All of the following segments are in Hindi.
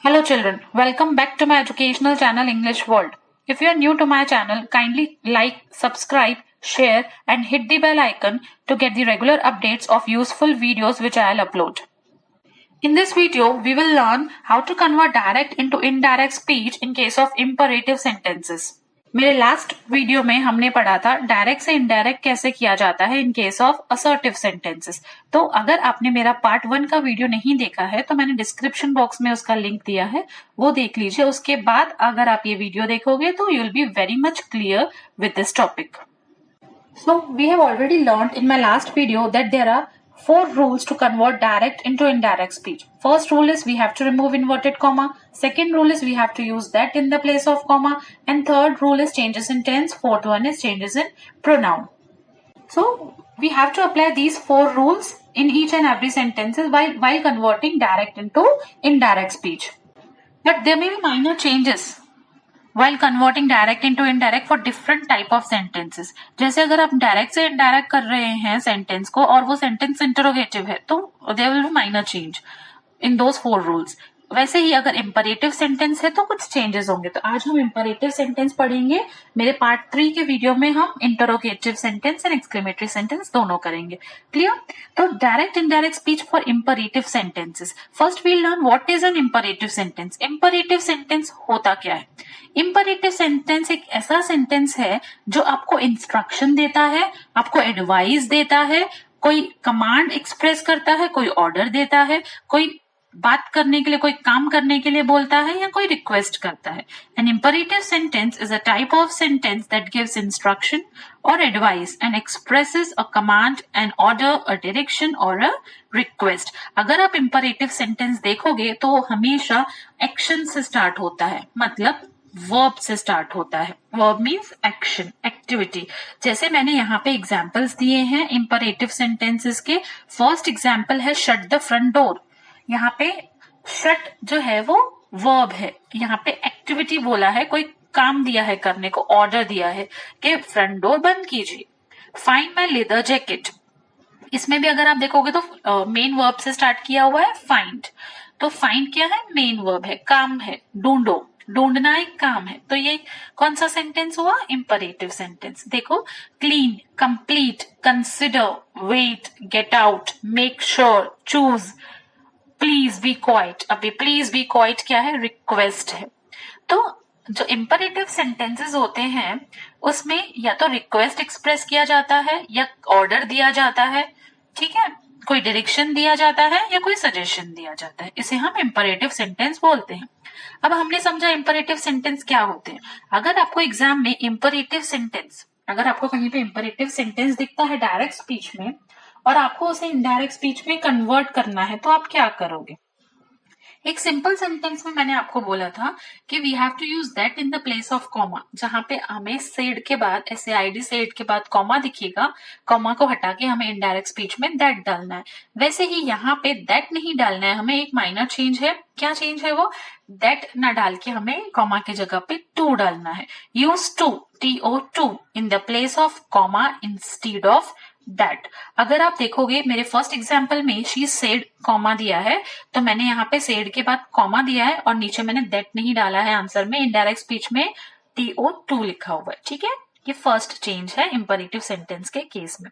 Hello children, welcome back to my educational channel English World. If you are new to my channel, kindly like, subscribe, share and hit the bell icon to get the regular updates of useful videos which I'll upload. In this video, we will learn how to convert direct into indirect speech in case of imperative sentences. मेरे लास्ट वीडियो में हमने पढ़ा था डायरेक्ट से इनडायरेक्ट कैसे किया जाता है in case of assertive sentences. तो अगर आपने मेरा पार्ट 1 का वीडियो नहीं देखा है तो मैंने डिस्क्रिप्शन बॉक्स में उसका लिंक दिया है, वो देख लीजिए। उसके बाद अगर आप ये वीडियो देखोगे तो you will be very much clear with this topic. So we have already learned in my last video that there are 4 rules to convert direct into indirect speech. First rule is we have to remove inverted comma. Second rule is we have to use that in the place of comma. And third rule is changes in tense. Fourth one is changes in pronoun. So we have to apply these 4 rules in each and every sentences while converting direct into indirect speech. But there may be minor changes while converting direct into indirect for different type of sentences. जैसे अगर आप डायरेक्ट से इनडायरेक्ट कर रहे हैं सेंटेंस को और वो सेंटेंस इंटरोगेटिव है तो there will be minor change in those 4 rules. वैसे ही अगर इंपरेटिव सेंटेंस है तो कुछ चेंजेस होंगे। तो आज हम इंपरेटिव सेंटेंस पढ़ेंगे। मेरे पार्ट 3 के वीडियो में हम interrogative sentence and exclamatory sentence दोनों करेंगे। क्लियर? तो direct indirect speech for imperative sentences. First we learn what is an imperative sentence. Imperative sentence होता क्या है? इंपरेटिव सेंटेंस एक ऐसा सेंटेंस है जो आपको इंस्ट्रक्शन देता है, आपको एडवाइस देता है, कोई कमांड एक्सप्रेस करता है, कोई ऑर्डर देता है, कोई बात करने के लिए, कोई काम करने के लिए बोलता है या कोई रिक्वेस्ट करता है। An imperative sentence is a type of sentence that gives instruction or advice and expresses a command, an order, a direction or a request. अगर आप imperative sentence देखोगे तो हमेशा action से start होता है, मतलब वर्ब से स्टार्ट होता है। Verb means action, activity. जैसे मैंने यहाँ पे एग्जाम्पल्स दिए हैं इंपरेटिव सेंटेंसेस के। फर्स्ट एग्जाम्पल है शट द फ्रंट डोर। यहाँ पे शट जो है वो वर्ब है, यहाँ पे एक्टिविटी बोला है, कोई काम दिया है करने को, ऑर्डर दिया है कि फ्रंट डोर बंद कीजिए। फाइंड माई लेदर जैकेट, इसमें भी अगर आप देखोगे तो मेन वर्ब से स्टार्ट किया हुआ है फाइंड। तो फाइंड क्या है? मेन वर्ब है, काम है, ढूंढो, ढूंढना एक काम है। तो ये कौन सा सेंटेंस हुआ? Imperative sentence. देखो, clean, complete, consider, wait, get out, make sure, choose, please be quiet. अभी प्लीज बी क्वाइट क्या है? रिक्वेस्ट है। तो जो इंपरेटिव सेंटेंसेस होते हैं उसमें या तो रिक्वेस्ट एक्सप्रेस किया जाता है या ऑर्डर दिया जाता है, ठीक है, कोई डायरेक्शन दिया जाता है या कोई सजेशन दिया जाता है। इसे हम इंपरेटिव सेंटेंस बोलते हैं। अब हमने समझा इंपरेटिव सेंटेंस क्या होते हैं। अगर आपको एग्जाम में इंपरेटिव सेंटेंस, अगर आपको कहीं पे इंपरेटिव सेंटेंस दिखता है डायरेक्ट स्पीच में और आपको उसे इनडायरेक्ट स्पीच में कन्वर्ट करना है तो आप क्या करोगे? एक सिंपल सेंटेंस में मैंने आपको बोला था कि we have to use that in the place of comma. जहां पे हमें सेड के बाद, SAID सेड के बाद कॉमा दिखेगा, कॉमा को हटा के हमें इनडायरेक्ट स्पीच में दैट डालना है। वैसे ही यहाँ पे दैट नहीं डालना है, हमें एक माइनर चेंज है। क्या चेंज है वो? दैट ना डाल के हमें कॉमा की जगह पे टू डालना है। Use to, TO2 in the place of comma instead of that. अगर आप देखोगे मेरे फर्स्ट एग्जाम्पल में शी सेड कॉमा दिया है, तो मैंने यहाँ पे सेड के बाद कॉमा दिया है और नीचे मैंने दैट नहीं डाला है आंसर में। इनडायरेक्ट स्पीच में TO2 लिखा हुआ है, ठीक है। ये फर्स्ट चेंज है इंपरेटिव सेंटेंस के केस में।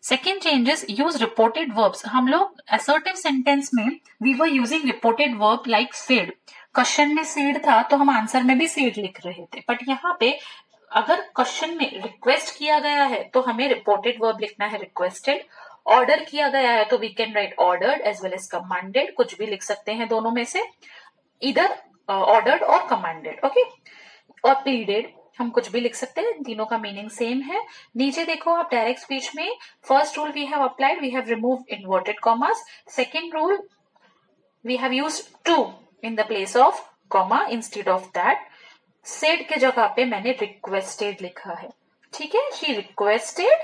Second changes, use reported verbs. हम लोग असर्टिव सेंटेंस में we were using reported verb like said. Question में सेड था तो हम आंसर में भी सेड लिख रहे थे, बट यहाँ पे अगर क्वेश्चन में रिक्वेस्ट किया गया है तो हमें रिपोर्टेड वर्ब लिखना है, रिक्वेस्टेड। ऑर्डर किया गया है तो we can write ordered as well as commanded, कुछ भी लिख सकते हैं दोनों में से, इधर ऑर्डर्ड और कमांडेड, ओके। और प्लीडेड, हम कुछ भी लिख सकते हैं, तीनों का मीनिंग सेम है। नीचे देखो आप डायरेक्ट स्पीच में first rule we have applied, we have removed inverted commas. Second rule we have used to in the place of comma instead of that. Said के जगह पे मैंने रिक्वेस्टेड लिखा है, ठीक है। शी रिक्वेस्टेड,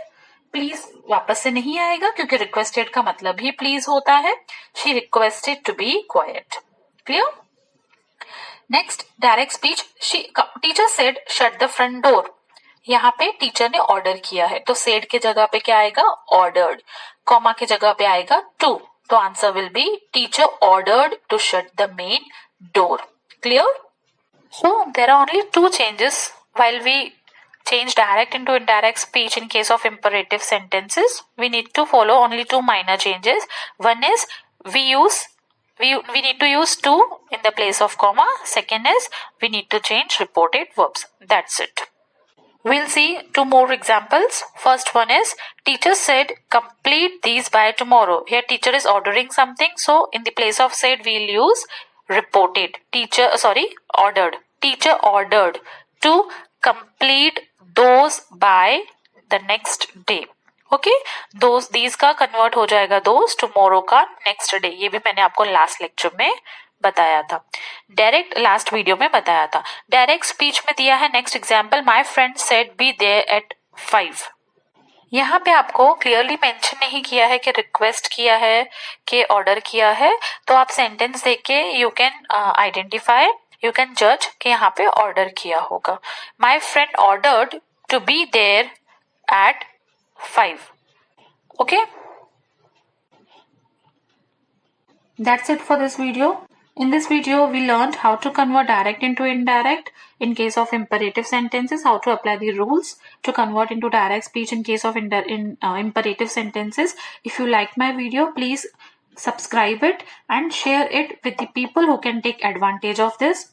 प्लीज वापस से नहीं आएगा क्योंकि रिक्वेस्टेड का मतलब ही प्लीज होता है। She requested to be quiet. Clear? Next direct speech, teacher said shut the front door. यहाँ पे टीचर ने ऑर्डर किया है तो सेड के जगह पे क्या आएगा? ऑर्डर्ड। कॉमा के जगह पे आएगा टू। तो answer will be teacher ordered to shut the main door. Clear? So there are only two changes while we change direct into indirect speech in case of imperative sentences. We need to follow only two minor changes. One is we need to use to in the place of comma. Second is we need to change reported verbs. That's it. We'll see two more examples. First one is teacher said complete these by tomorrow. Here teacher is ordering something, so in the place of said we'll use reported. Ordered. Teacher ordered to complete those by the next day. Okay, these का कन्वर्ट हो जाएगा those, tomorrow का next day. ये भी मैंने आपको लास्ट लेक्चर में बताया था, डायरेक्ट लास्ट वीडियो में बताया था. डायरेक्ट स्पीच में दिया है next example, my friend said be there at 5. यहाँ पे आपको क्लियरली मेंशन नहीं किया है कि रिक्वेस्ट किया है कि ऑर्डर किया है, तो आप सेंटेंस देख के you can identify, you can जज कि यहाँ पे ऑर्डर किया होगा. My friend ordered to be there at 5. Okay, that's it for this video. In this video, we learned how to convert direct into indirect in case of imperative sentences, how to apply the rules to convert into direct speech in case of imperative sentences. If you like my video, please subscribe it and share it with the people who can take advantage of this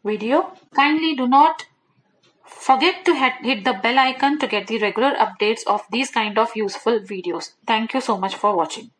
video. Kindly do not forget to hit the bell icon to get the regular updates of these kind of useful videos. Thank you so much for watching.